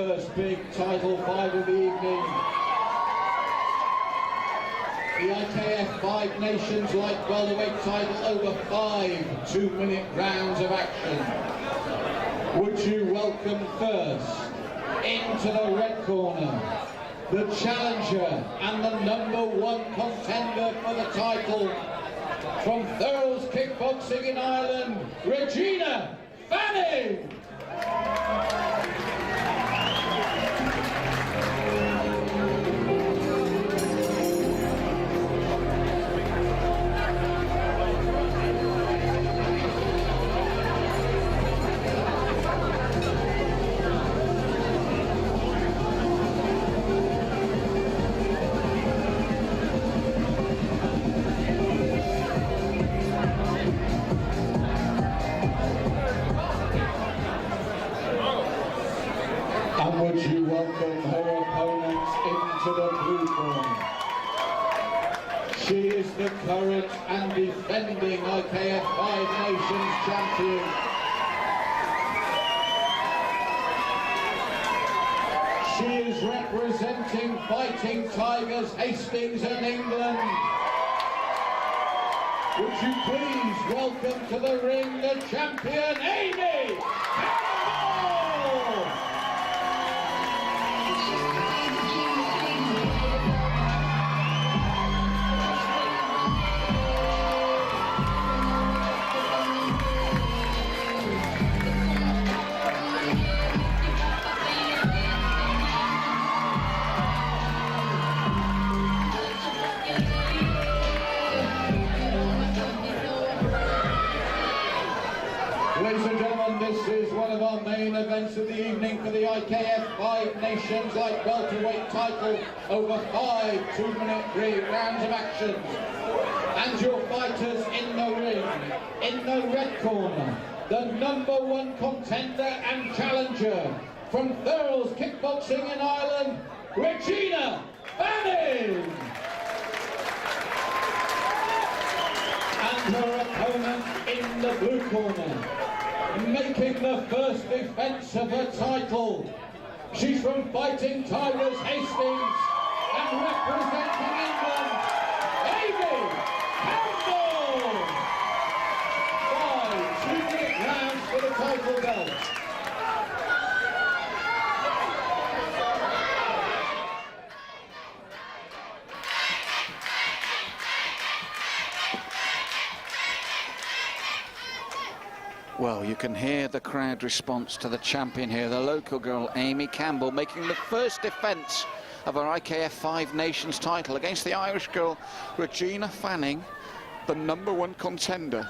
first big title fight of the evening. The IKF 5 Nations Light Welterweight title over 5 2-minute rounds of action. Would you welcome first, into the red corner, the challenger and the #1 contender for the title, from Thurles Kickboxing in Ireland, Regina Fanning! And would you welcome her opponents into the blue corner? She is the current and defending IKF 5 Nations champion. She is representing Fighting Tigers Hastings in England. Would you please welcome to the ring the champion, Amy Campbell! Ladies and gentlemen, this is one of our main events of the evening for the IKF 5 Nations Light Welterweight title over 5 2-minute rounds of action. And your fighters in the ring, in the red corner, the #1 contender and challenger from Thurles Kickboxing in Ireland, Regina Fanning! And her opponent in the blue corner, making the first defense of her title. She's from Fighting Tigers Hastings and representing England, Amy Campbell! 5 2-minute rounds for the title belt. Well, you can hear the crowd response to the champion here, the local girl Amy Campbell, making the first defence of her IKF 5 Nations title against the Irish girl Regina Fanning, the #1 contender.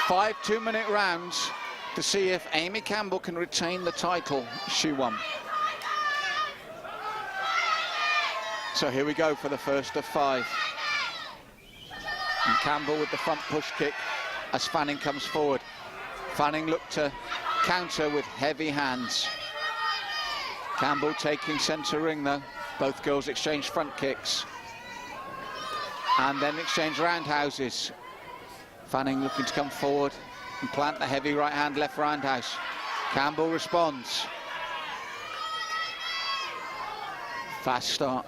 5 2-minute rounds to see if Amy Campbell can retain the title she won. So here we go for the first of 5. And Campbell with the front push kick as Fanning comes forward. Fanning looked to counter with heavy hands. Campbell taking centre ring though. Both girls exchange front kicks. And then exchange roundhouses. Fanning looking to come forward and plant the heavy right hand, left roundhouse. Campbell responds. Fast start,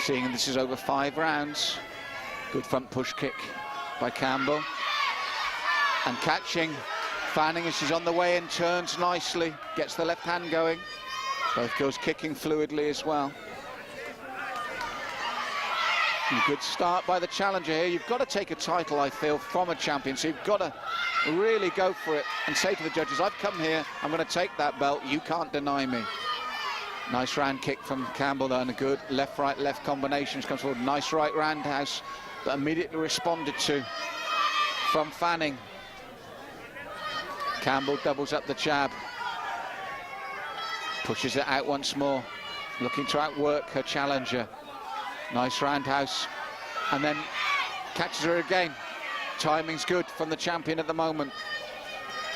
seeing this is over 5 rounds. Good front push kick by Campbell. And catching Fanning as she's on the way in, turns nicely, gets the left hand going. Both girls kicking fluidly as well. And good start by the challenger here. You've got to take a title, I feel, from a champion, so you've got to really go for it and say to the judges, I've come here, I'm going to take that belt, you can't deny me. Nice round kick from Campbell though, and a good left-right, left combination. She comes forward, nice right roundhouse, but immediately responded to from Fanning. Campbell doubles up the jab, pushes it out once more, looking to outwork her challenger. Nice roundhouse, and then catches her again. Timing's good from the champion at the moment.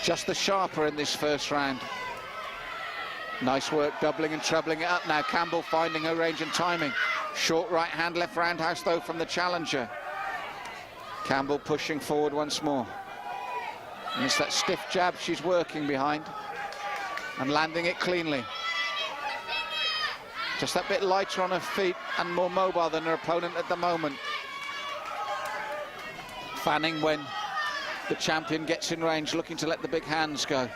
Just the sharper in this first round. Nice work, doubling and trebling it up now. Campbell finding her range and timing. Short right hand, left roundhouse though from the challenger. Campbell pushing forward once more. And it's that stiff jab she's working behind. and landing it cleanly. Just that bit lighter on her feet and more mobile than her opponent at the moment. Fanning, when the champion gets in range, looking to let the big hands go.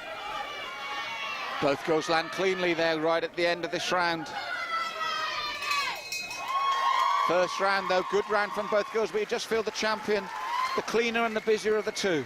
Both girls land cleanly there right at the end of this round. First round though, good round from both girls, but you just feel the champion, the cleaner and the busier of the two.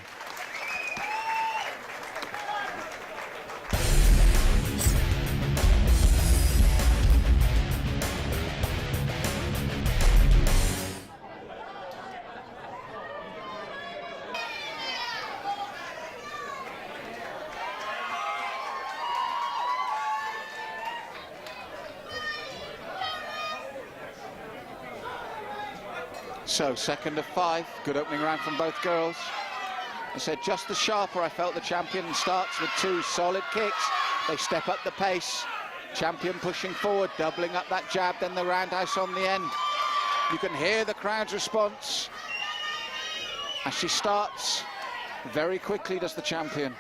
So, second of 5, good opening round from both girls. I said just the sharper I felt the champion starts with 2 solid kicks. They step up the pace. Champion pushing forward, doubling up that jab, then the roundhouse on the end. You can hear the crowd's response as she starts. Very quickly does the champion.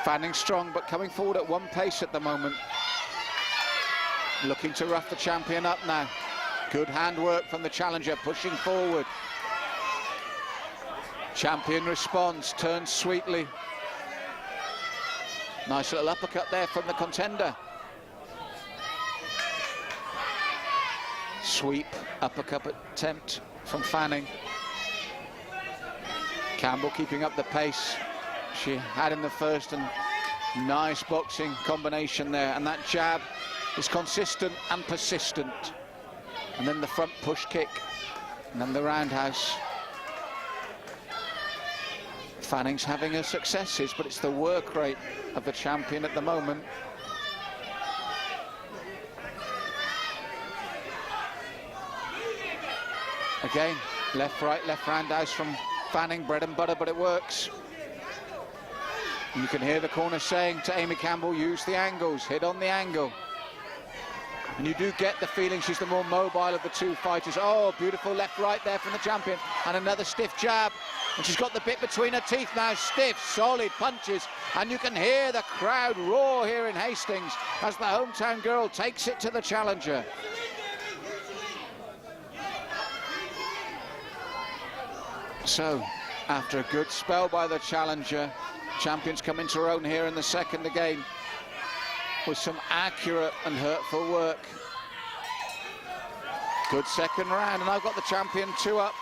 Fanning strong, but coming forward at one pace at the moment. Looking to rough the champion up now. Good handwork from the challenger, pushing forward. Champion responds, turns sweetly. Nice little uppercut there from the contender. Sweep, uppercut attempt from Fanning. Campbell keeping up the pace she had in the first, and nice boxing combination there. And that jab is consistent and persistent. And then the front push kick, and then the roundhouse. Fanning's having her successes, but it's the work rate of the champion at the moment. Again, left, right, left roundhouse from Fanning, bread and butter, but it works. And you can hear the corner saying to Amy Campbell, use the angles, hit on the angle. And you do get the feeling she's the more mobile of the two fighters. Oh, beautiful left, right there from the champion. And another stiff jab. And she's got the bit between her teeth now. Stiff, solid punches. And you can hear the crowd roar here in Hastings as the hometown girl takes it to the challenger. So, after a good spell by the challenger, champions come into her own here in the second again, with some accurate and hurtful work. Good second round, and I've got the champion 2 up.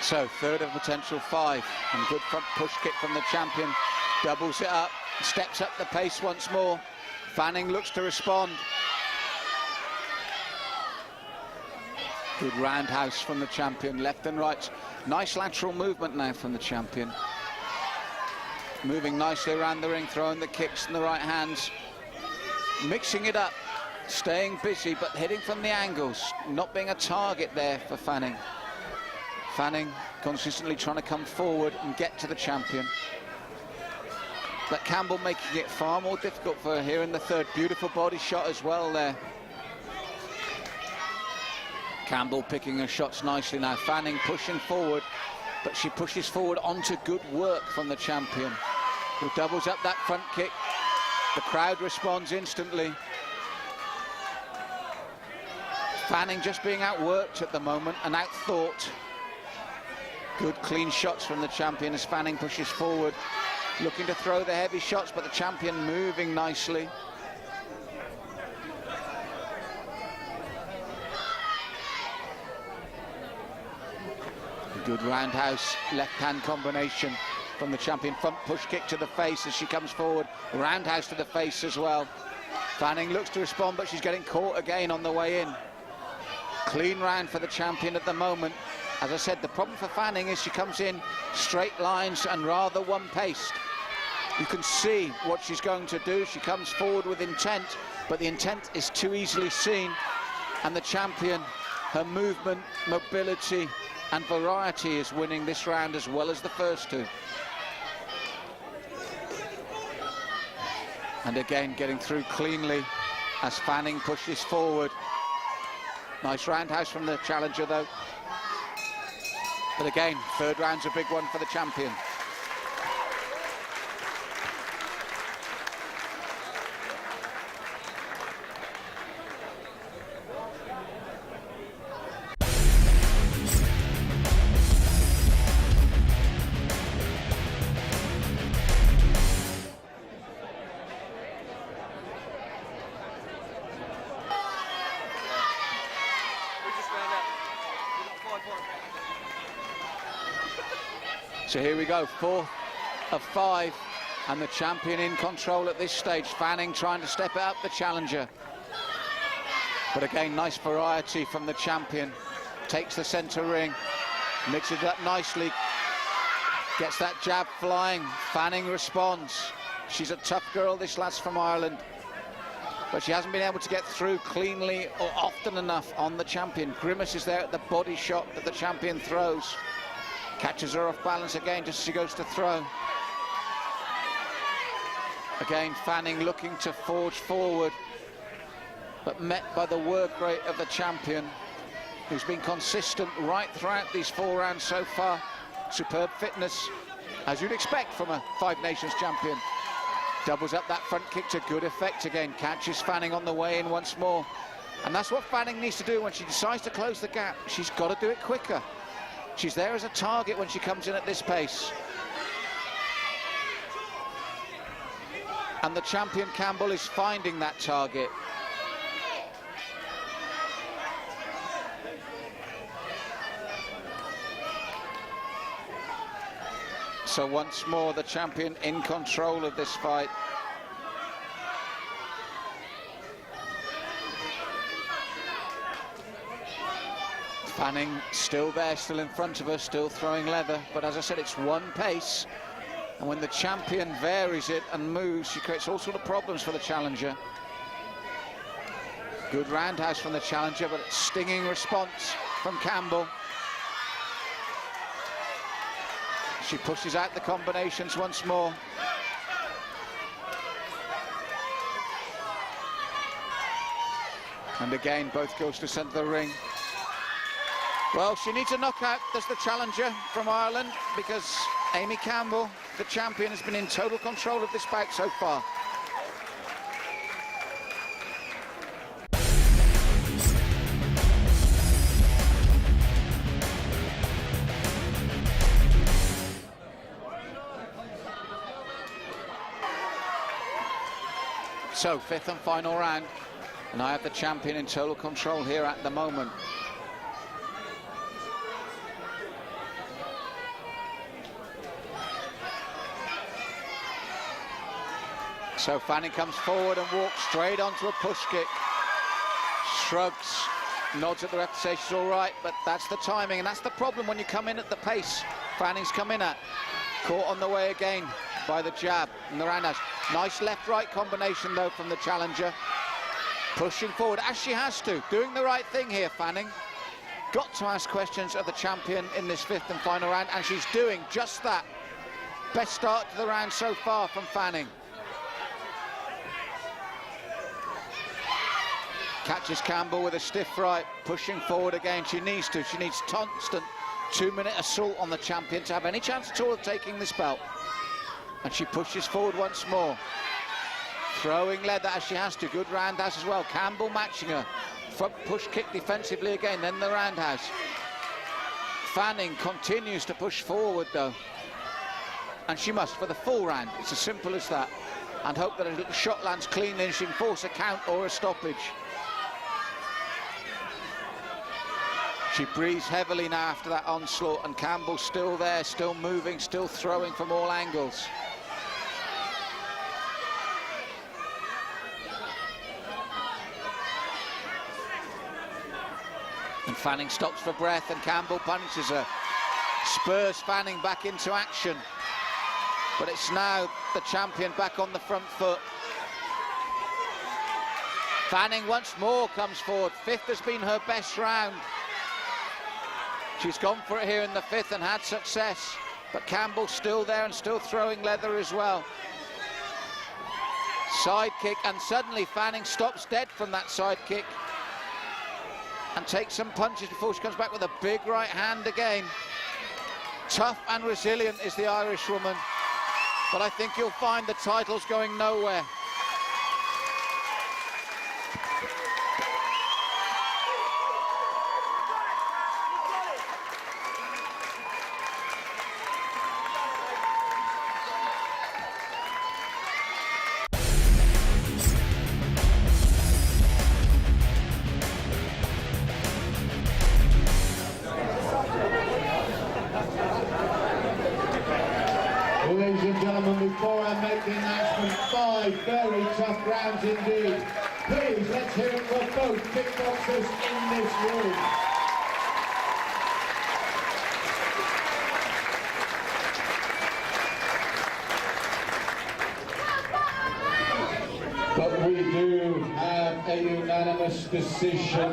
So, third of potential 5, and good front push kick from the champion. Doubles it up, steps up the pace once more. Fanning looks to respond. Good roundhouse from the champion, left and right. Nice lateral movement now from the champion. Moving nicely around the ring, throwing the kicks and the right hands. Mixing it up, staying busy, but hitting from the angles. Not being a target there for Fanning. Fanning consistently trying to come forward and get to the champion. But Campbell making it far more difficult for her here in the third. Beautiful body shot as well there. Campbell picking her shots nicely now. Fanning pushing forward, but she pushes forward onto good work from the champion, who doubles up that front kick. The crowd responds instantly. Fanning just being outworked at the moment and outthought. Good clean shots from the champion as Fanning pushes forward, looking to throw the heavy shots, but the champion moving nicely. Good roundhouse, left-hand combination from the champion. Front push kick to the face as she comes forward. Roundhouse to the face as well. Fanning looks to respond, but she's getting caught again on the way in. Clean round for the champion at the moment. As I said, the problem for Fanning is she comes in straight lines and rather one-paced. You can see what she's going to do. She comes forward with intent, but the intent is too easily seen. And the champion, her movement, mobility, and variety is winning this round as well as the first two. And again, getting through cleanly as Fanning pushes forward. Nice roundhouse from the challenger, though. But again, third round's a big one for the champion. So here we go, 4 of 5, and the champion in control at this stage. Fanning trying to step out the challenger. But again, nice variety from the champion. Takes the centre ring, mixes it up nicely, gets that jab flying. Fanning responds. She's a tough girl, this lass from Ireland, but she hasn't been able to get through cleanly or often enough on the champion. Grimace is there at the body shot that the champion throws. Catches her off balance again just as she goes to throw. Again, Fanning looking to forge forward, but met by the work rate of the champion, who's been consistent right throughout these 4 rounds so far. Superb fitness, as you'd expect from a Five Nations champion. Doubles up that front kick to good effect again. Catches Fanning on the way in once more. And that's what Fanning needs to do when she decides to close the gap. She's got to do it quicker. She's there as a target when she comes in at this pace. And the champion Campbell is finding that target. So once more, the champion in control of this fight. Fanning still there, still in front of her, still throwing leather. But as I said, it's one pace. And when the champion varies it and moves, she creates all sorts of problems for the challenger. Good roundhouse from the challenger, but it's stinging response from Campbell. She pushes out the combinations once more. And again, both goes to centre of the ring. Well, she needs a knockout, does the challenger from Ireland, because Amy Campbell, the champion, has been in total control of this bout so far. So, 5th and final round, and I have the champion in total control here at the moment. So Fanning comes forward and walks straight onto a push kick. Shrugs, nods at the ref to say she's all right, but that's the timing, and that's the problem when you come in at the pace Fanning's come in at. Caught on the way again by the jab and the roundhouse. Nice left-right combination, though, from the challenger. Pushing forward, as she has to. Doing the right thing here, Fanning. Got to ask questions of the champion in this 5th and final round, and she's doing just that. Best start to the round so far from Fanning. Catches Campbell with a stiff right, pushing forward again. She needs to. She needs constant 2-minute assault on the champion to have any chance at all of taking this belt. And she pushes forward once more. Throwing leather as she has to. Good roundhouse as well. Campbell matching her. Front push kick defensively again, then the roundhouse. Fanning continues to push forward, though. And she must for the full round. It's as simple as that. And hope that a little shot lands clean and she can force a count or a stoppage. She breathes heavily now after that onslaught, and Campbell's still there, still moving, still throwing from all angles. And Fanning stops for breath, and Campbell punches her. Spurs Fanning back into action. but it's now the champion back on the front foot. Fanning once more comes forward. 5th has been her best round. She's gone for it here in the 5th and had success, but Campbell still there and still throwing leather as well. Side kick, and suddenly Fanning stops dead from that side kick and takes some punches before she comes back with a big right hand again. Tough and resilient is the Irish woman, but I think you'll find the title's going nowhere. Ladies and gentlemen, before I make the announcement, 5 very tough rounds indeed. Please, let's hear it for both kickboxers in this room. But we do have a unanimous decision.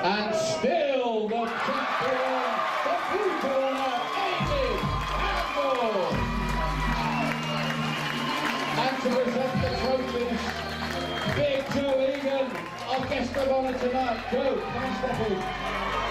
And still the champion, the people and to present the trophies, Big Joe Egan, our guest of honour tonight. Joe, come and step in.